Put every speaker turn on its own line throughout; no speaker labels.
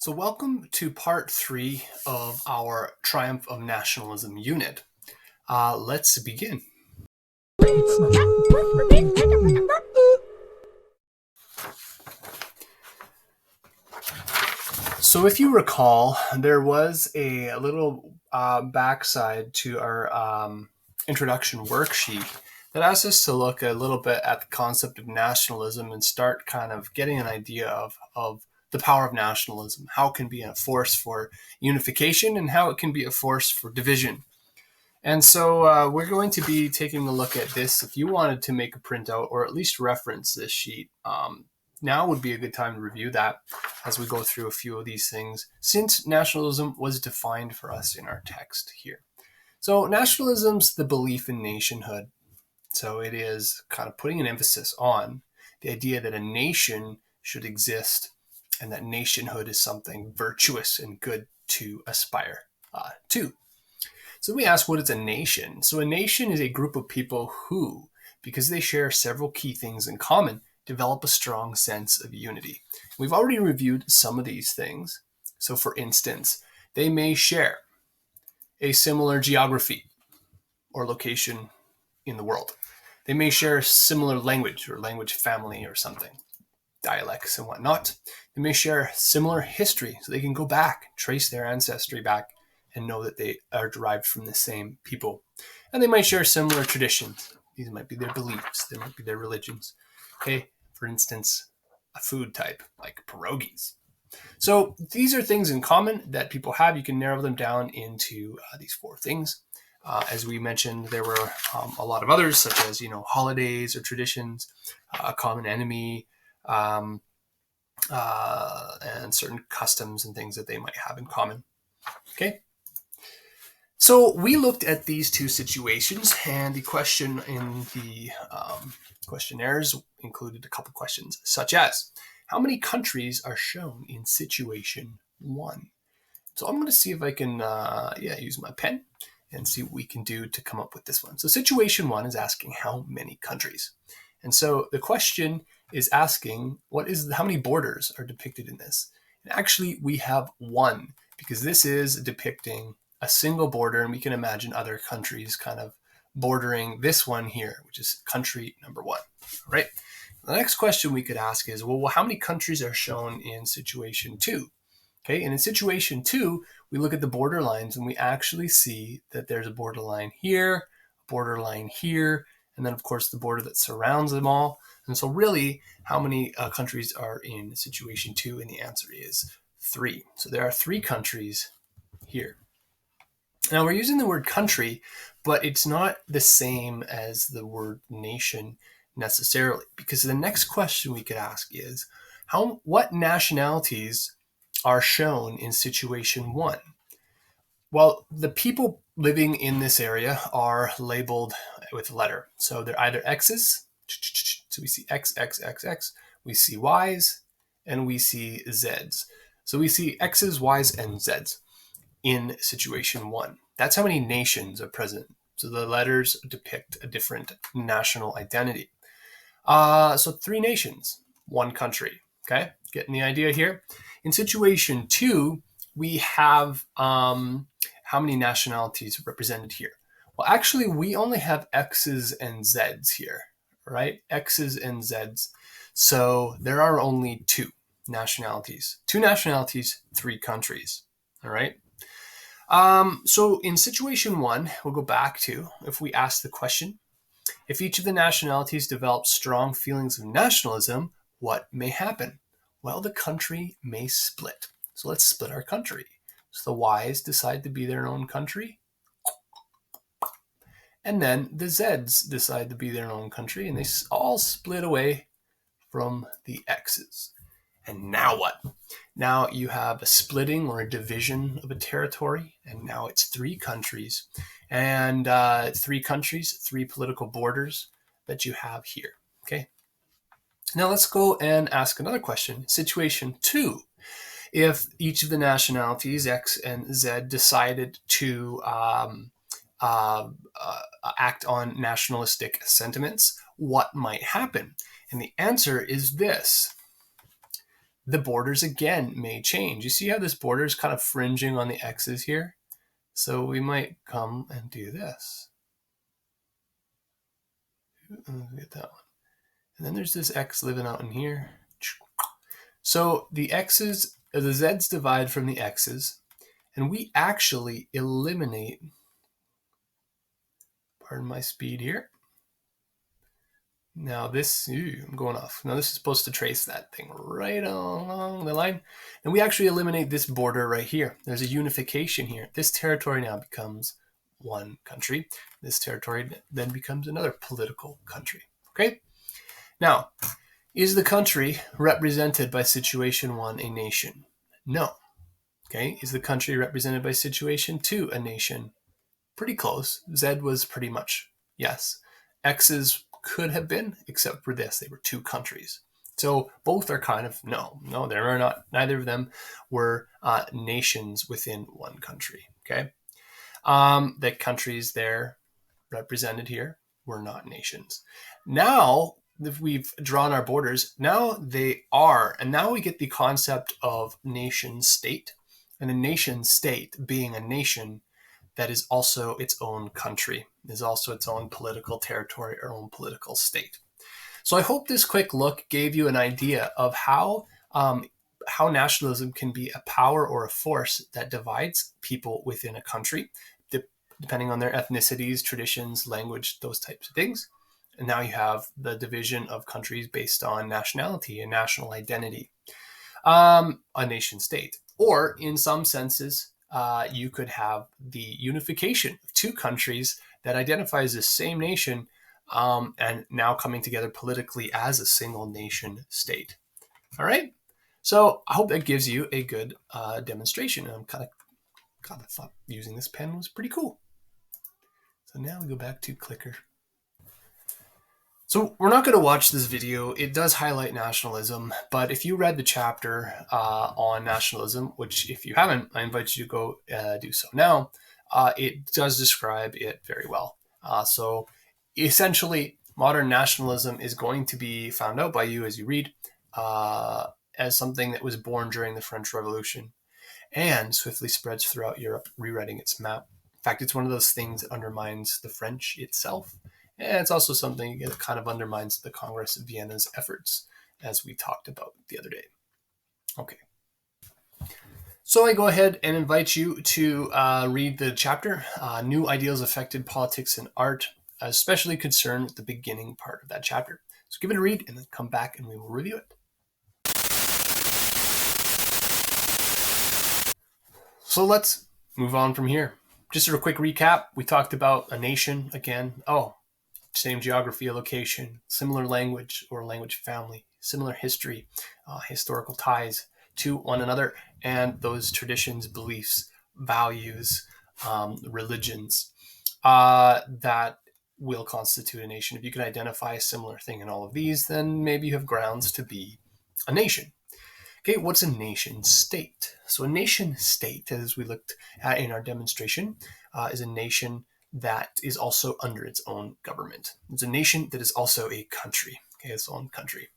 So welcome to part 3 of our Triumph of Nationalism unit. Let's begin. So if you recall, there was a little backside to our introduction worksheet that asked us to look a little bit at the concept of nationalism and start kind of getting an idea of the power of nationalism, how it can be a force for unification and how it can be a force for division. And so we're going to be taking a look at this. If you wanted to make a printout or at least reference this sheet, now would be a good time to review that as we go through a few of these things, since nationalism was defined for us in our text here. So nationalism's the belief in nationhood. So it is kind of putting an emphasis on the idea that a nation should exist and that nationhood is something virtuous and good to aspire to. So we ask, what is a nation? So a nation is a group of people who, because they share several key things in common, develop a strong sense of unity. We've already reviewed some of these things. So for instance, they may share a similar geography or location in the world. They may share a similar language or language family or something, dialects and whatnot. They may share similar history, so they can go back, trace their ancestry back, and know that they are derived from the same people. And they might share similar traditions. These might be their beliefs. They might be their religions. Okay, for instance, a food type like pierogies. So these are things in common that people have. You can narrow them down into these 4 things. As we mentioned, there were a lot of others, such as holidays or traditions, a common enemy, and certain customs and things that they might have in common. Okay. So we looked at these 2 situations, and the question in the questionnaires included a couple questions, such as, how many countries are shown in situation 1? So I'm going to see if I can use my pen and see what we can do to come up with this one. So situation 1 is asking how many countries. And so the question is asking how many borders are depicted in this. And actually we have 1, because this is depicting a single border, and we can imagine other countries kind of bordering this one here, which is country number 1. All right. The next question we could ask is, well, how many countries are shown in situation 2? Okay, and in situation 2, we look at the border lines and we actually see that there's a borderline here, a borderline here, and then of course the border that surrounds them all. And so really, how many countries are in situation 2? And the answer is 3. So there are 3 countries here. Now we're using the word country, but it's not the same as the word nation necessarily, because the next question we could ask is, what nationalities are shown in situation 1? Well, the people living in this area are labeled with a letter. So they're either X's, so we see X, X, X, X, we see Y's, and we see Z's. So we see X's, Y's, and Z's in situation 1. That's how many nations are present. So the letters depict a different national identity. So 3 nations, 1 country. Okay, getting the idea here. In situation 2, we have how many nationalities represented here? Well, actually, we only have X's and Z's here, right? X's and Z's. So there are only 2 nationalities. 2 nationalities, 3 countries. All right. So in situation 1, we'll go back to, if we ask the question, if each of the nationalities develops strong feelings of nationalism, what may happen? Well, the country may split. So let's split our country. So the Y's decide to be their own country. And then the Z's decide to be their own country, and they all split away from the X's. And now what? Now you have a splitting or a division of a territory, and now it's 3 countries. And 3 countries, 3 political borders that you have here. Okay. Now let's go and ask another question. Situation 2. If each of the nationalities, X and Z, decided to act on nationalistic sentiments, what might happen? And the answer is this. the borders again may change. You see how this border is kind of fringing on the X's here? So we might come and do this. Get that one. And then there's this X living out in here. So the X's, the Z's divide from the X's, and we actually eliminate, pardon my speed here. Now this, I'm going off. Now this is supposed to trace that thing right along the line. And we actually eliminate this border right here. There's a unification here. This territory now becomes one country. This territory then becomes another political country. Okay? Now, is the country represented by situation 1 a nation? No. Okay? Is the country represented by situation 2 a nation? Pretty close. Z was pretty much yes. X's could have been, except for this. They were 2 countries. So both are kind of no, there are not. Neither of them were nations within one country. Okay? The countries there represented here were not nations. Now, if we've drawn our borders, now they are. And now we get the concept of nation state. And a nation state being a nation that is also its own country, is also its own political territory or own political state. So I hope this quick look gave you an idea of how nationalism can be a power or a force that divides people within a country, depending on their ethnicities, traditions, language, those types of things. And now you have the division of countries based on nationality and national identity, a nation state. Or in some senses, you could have the unification of 2 countries that identify as the same nation and now coming together politically as a single nation state. All right. So I hope that gives you a good demonstration. And I'm kind of thought using this pen was pretty cool. So now we go back to Clicker. So we're not going to watch this video. It does highlight nationalism, but if you read the chapter on nationalism, which if you haven't, I invite you to go do so now, it does describe it very well. So essentially, modern nationalism is going to be found out by you as you read as something that was born during the French Revolution and swiftly spreads throughout Europe, rewriting its map. In fact, it's one of those things that undermines the French itself. And it's also something that kind of undermines the Congress of Vienna's efforts, as we talked about the other day. Okay. So I go ahead and invite you to read the chapter, New Ideals Affected Politics and Art, especially concerned with the beginning part of that chapter. So give it a read and then come back and we will review it. So let's move on from here. Just sort of a quick recap. We talked about a nation again. Same geography, location, similar language or language family, similar history, historical ties to one another, and those traditions, beliefs, values, religions that will constitute a nation. If you can identify a similar thing in all of these, then maybe you have grounds to be a nation. Okay, what's a nation state? So a nation state, as we looked at in our demonstration, is a nation that is also under its own government. It's a nation that is also a country, okay, its own country.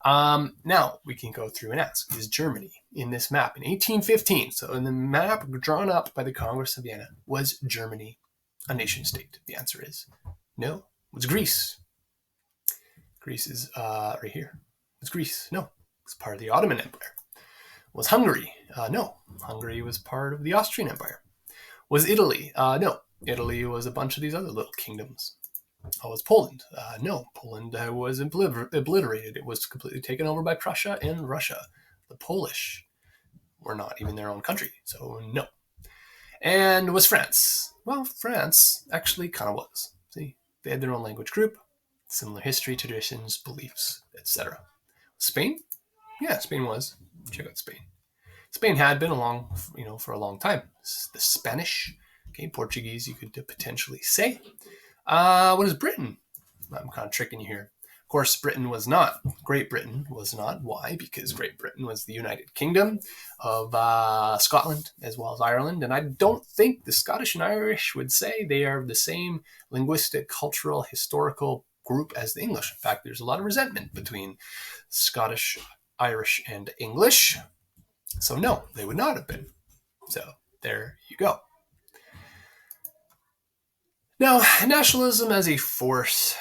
Now we can go through and ask, is Germany in this map in 1815, so in the map drawn up by the Congress of Vienna, was Germany a nation state? The answer is no. Was Greece? Greece is right here. Was Greece? No. It's part of the Ottoman Empire. Was Hungary? No. Hungary was part of the Austrian Empire. Was Italy? No. Italy was a bunch of these other little kingdoms. Was Poland? No. Poland was obliterated. It was completely taken over by Prussia and Russia. The Polish were not even their own country, so no. And was France? Well, France actually kind of was. See, they had their own language group, similar history, traditions, beliefs, etc. Spain? Yeah, Spain was. Check out Spain. Spain had been along, for a long time. The Spanish, okay, Portuguese, you could potentially say. What is Britain? I'm kind of tricking you here. Of course, Britain was not. Great Britain was not. Why? Because Great Britain was the United Kingdom of Scotland as well as Ireland. And I don't think the Scottish and Irish would say they are the same linguistic, cultural, historical group as the English. In fact, there's a lot of resentment between Scottish Irish, and English. So no, they would not have been. So there you go. Now, nationalism as a force.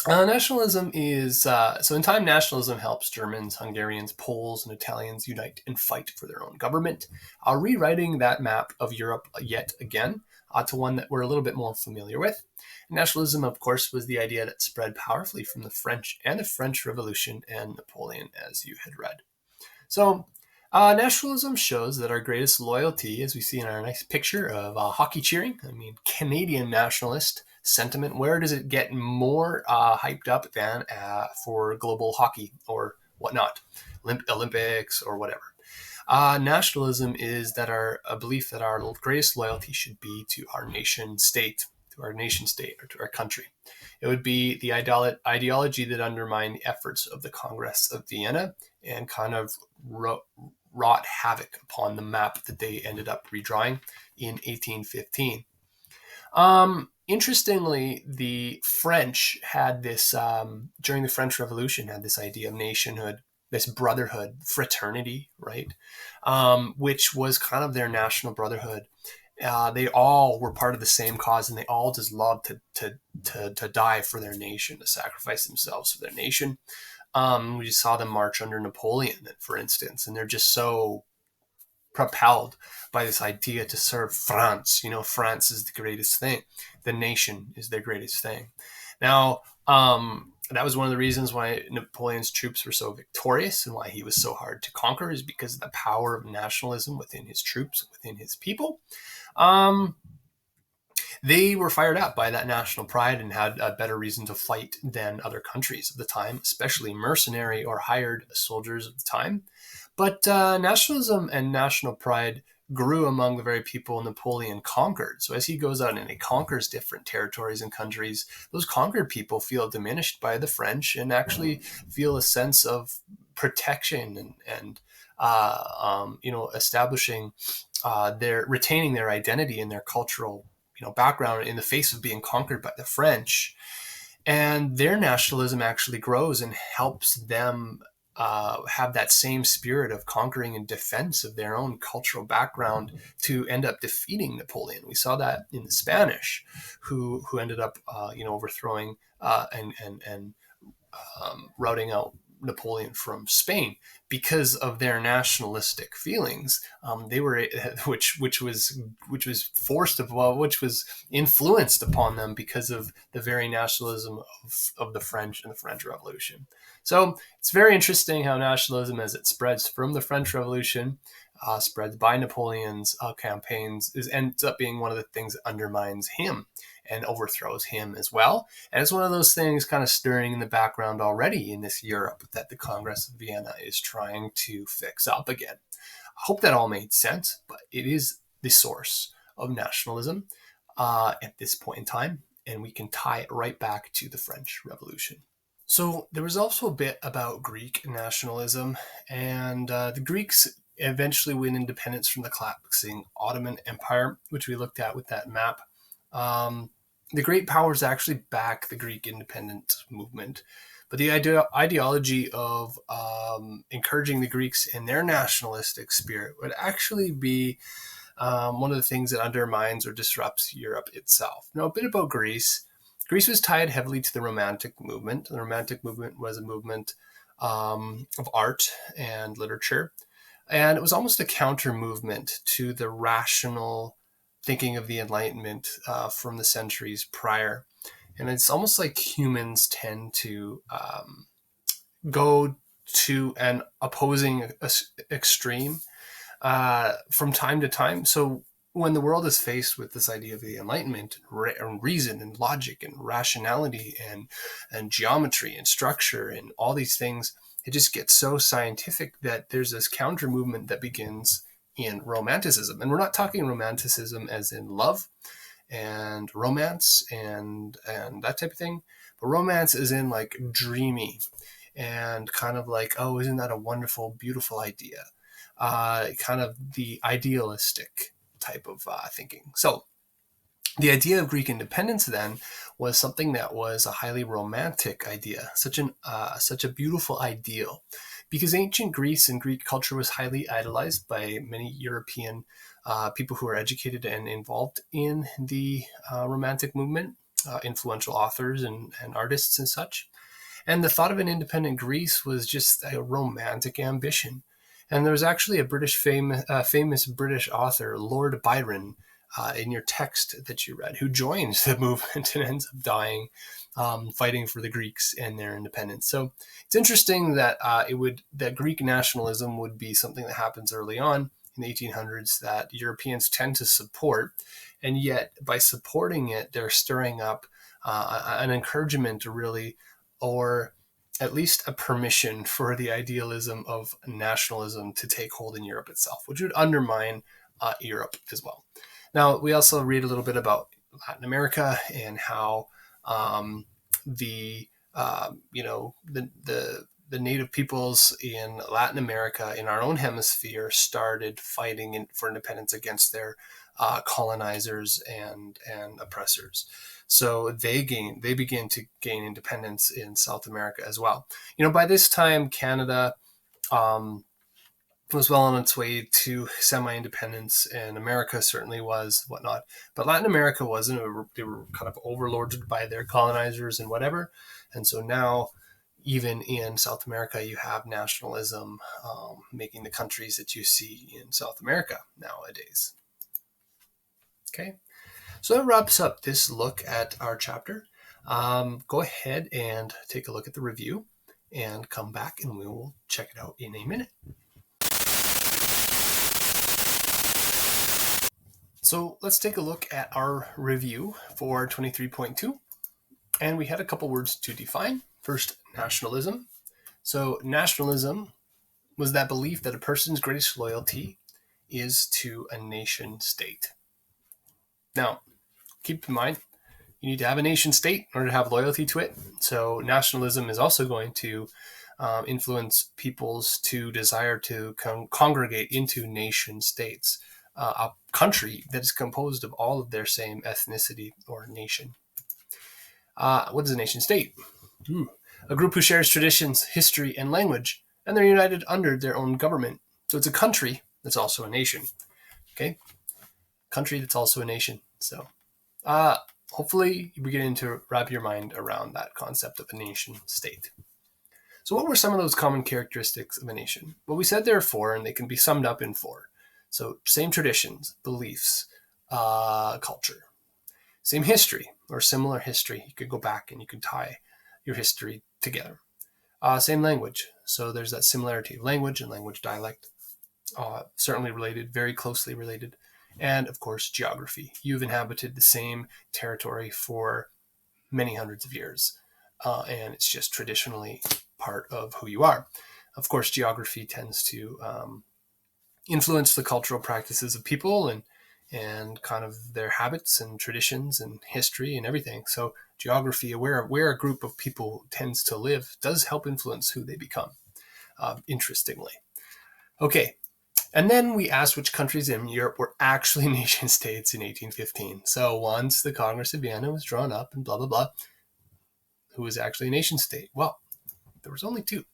Nationalism is so in time. Nationalism helps Germans, Hungarians, Poles, and Italians unite and fight for their own government, rewriting that map of Europe yet again to one that we're a little bit more familiar with. Nationalism, of course, was the idea that spread powerfully from the French and the French Revolution and Napoleon, as you had read. So, nationalism shows that our greatest loyalty, as we see in our nice picture of hockey cheering, I mean, Canadian nationalist sentiment, where does it get more hyped up than for global hockey or whatnot, Olympics or whatever? Nationalism is that our a belief that our greatest loyalty should be to our nation state, or to our country. It would be the ideology that undermined the efforts of the Congress of Vienna and kind of wrought havoc upon the map that they ended up redrawing in 1815. Interestingly, the French had this, during the French Revolution, had this idea of nationhood, this brotherhood, fraternity, right? Which was kind of their national brotherhood. They all were part of the same cause, and they all just loved to die for their nation, to sacrifice themselves for their nation. We just saw them march under Napoleon, for instance, and they're just so propelled by this idea to serve France. You know, France is the greatest thing. The nation is their greatest thing. Now, that was one of the reasons why Napoleon's troops were so victorious and why he was so hard to conquer, is because of the power of nationalism within his troops, within his people. They were fired up by that national pride and had a better reason to fight than other countries of the time, especially mercenary or hired soldiers of the time. But nationalism and national pride grew among the very people Napoleon conquered. So as he goes out and he conquers different territories and countries, those conquered people feel diminished by the French and actually feel a sense of protection and establishing their retaining their identity and their cultural background in the face of being conquered by the French. And their nationalism actually grows and helps them have that same spirit of conquering and defense of their own cultural background to end up defeating Napoleon. We saw that in the Spanish, who ended up overthrowing and routing out Napoleon from Spain because of their nationalistic feelings. They were, which was influenced upon them because of the very nationalism of the French and the French Revolution. So it's very interesting how nationalism, as it spreads from the French Revolution, spreads by Napoleon's campaigns, ends up being one of the things that undermines him and overthrows him as well. And it's one of those things kind of stirring in the background already in this Europe that the Congress of Vienna is trying to fix up again. I hope that all made sense, but it is the source of nationalism at this point in time, and we can tie it right back to the French Revolution. So there was also a bit about Greek nationalism, and the Greeks eventually win independence from the collapsing Ottoman Empire, which we looked at with that map. The great powers actually back the Greek independence movement, but the ideology of encouraging the Greeks in their nationalistic spirit would actually be one of the things that undermines or disrupts Europe itself. Now, a bit about Greece. Greece was tied heavily to the Romantic movement. The Romantic movement was a movement of art and literature, and it was almost a counter movement to the rational thinking of the Enlightenment from the centuries prior. And it's almost like humans tend to go to an opposing extreme from time to time. So when the world is faced with this idea of the Enlightenment and reason and logic and rationality and geometry and structure and all these things, it just gets so scientific that there's this counter movement that begins in Romanticism. And we're not talking Romanticism as in love and romance and that type of thing, but romance is in like dreamy and kind of like, oh, isn't that a wonderful, beautiful idea? Kind of the idealistic type of thinking. So the idea of Greek independence then was something that was a highly romantic idea, such a beautiful ideal because ancient Greece and Greek culture was highly idolized by many European people who were educated and involved in the Romantic movement, influential authors and artists and such. And the thought of an independent Greece was just a romantic ambition. And there was actually a famous British author, Lord Byron, in your text that you read, who joined the movement and ends up dying fighting for the Greeks and their independence. So it's interesting that that Greek nationalism would be something that happens early on in the 1800s that Europeans tend to support, and yet by supporting it, they're stirring up an encouragement to really, or at least a permission for the idealism of nationalism to take hold in Europe itself, which would undermine Europe as well. Now, we also read a little bit about Latin America and how the the native peoples in Latin America, in our own hemisphere, started fighting for independence against their colonizers and oppressors. So they began to gain independence in South America as well. By this time, Canada was well on its way to semi-independence, and America certainly was, whatnot. But Latin America wasn't. They were kind of overlorded by their colonizers and whatever. And so now, even in South America, you have nationalism making the countries that you see in South America nowadays. Okay, so that wraps up this look at our chapter. Go ahead and take a look at the review and come back and we will check it out in a minute. So let's take a look at our review for 23.2. And we had a couple words to define. First, nationalism. So nationalism was that belief that a person's greatest loyalty is to a nation state. Now, keep in mind, you need to have a nation state in order to have loyalty to it. So nationalism is also going to influence peoples to desire to congregate into nation states, a country that is composed of all of their same ethnicity or nation. What is a nation state? A group who shares traditions, history, and language, and they're united under their own government. So it's a country that's also a nation. Okay? Country that's also a nation. So hopefully you begin to wrap your mind around that concept of a nation state. So what were some of those common characteristics of a nation? Well, we said there are four, and they can be summed up in four. So same traditions, beliefs, culture. Same history or similar history. You could go back and you could tie your history together. Same language. So there's that similarity of language and language dialect. Certainly related, very closely related. And of course, geography. You've inhabited the same territory for many hundreds of years. And it's just traditionally part of who you are. Of course, geography tends to influence the cultural practices of people and kind of their habits and traditions and history and everything. So geography, where a group of people tends to live, does help influence who they become, interestingly. Okay, and then we asked which countries in Europe were actually nation states in 1815. So once the Congress of Vienna was drawn up and blah, blah, blah, who was actually a nation state? Well, there was only two,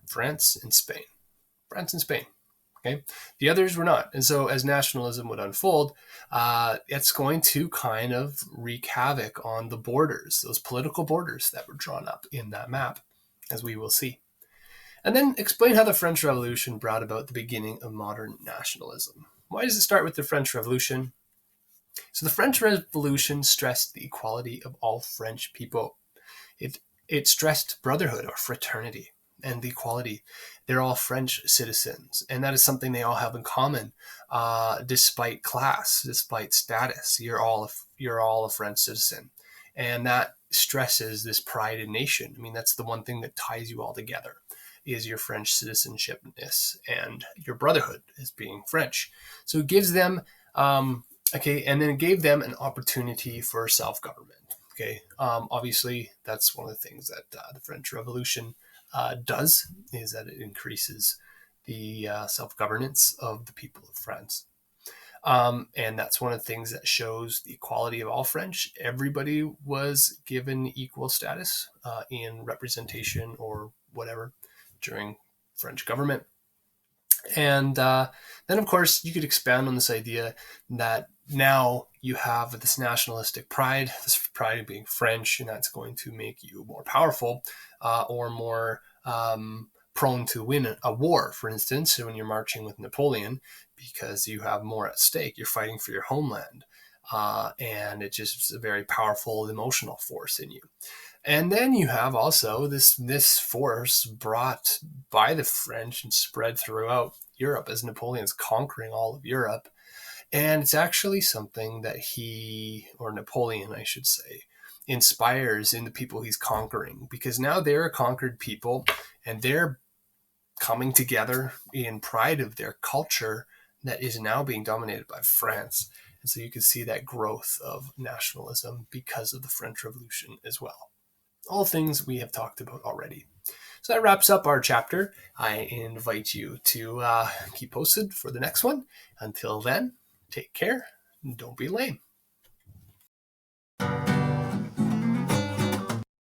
France and Spain. France and Spain. Okay, the others were not. And so as nationalism would unfold, it's going to kind of wreak havoc on the borders, those political borders that were drawn up in that map, as we will see. And then explain how the French Revolution brought about the beginning of modern nationalism. Why does it start with the French Revolution? So the French Revolution stressed the equality of all French people. It stressed brotherhood or fraternity and the equality. They're all French citizens, and that is something they all have in common, despite class, despite status. You're all a French citizen, and that stresses this pride in nation. I mean, that's the one thing that ties you all together, is your French citizenshipness and your brotherhood as being French. So it gives them, and then it gave them an opportunity for self-government. Okay, obviously that's one of the things that the French Revolution does, is that it increases the self-governance of the people of France. And that's one of the things that shows the equality of all French. Everybody was given equal status in representation or whatever during French government. And then, of course, you could expand on this idea that now you have this nationalistic pride, this pride of being French, and that's going to make you more powerful or more prone to win a war, for instance, when you're marching with Napoleon, because you have more at stake. You're fighting for your homeland. And it just is a very powerful emotional force in you. And then you have also this force brought by the French and spread throughout Europe as Napoleon's conquering all of Europe. And it's actually something that or Napoleon, I should say, inspires in the people he's conquering, because now they're a conquered people and they're coming together in pride of their culture that is now being dominated by France. And so you can see that growth of nationalism because of the French Revolution as well. All things we have talked about already. So that wraps up our chapter. I invite you to keep posted for the next one. Until then, take care and don't be lame.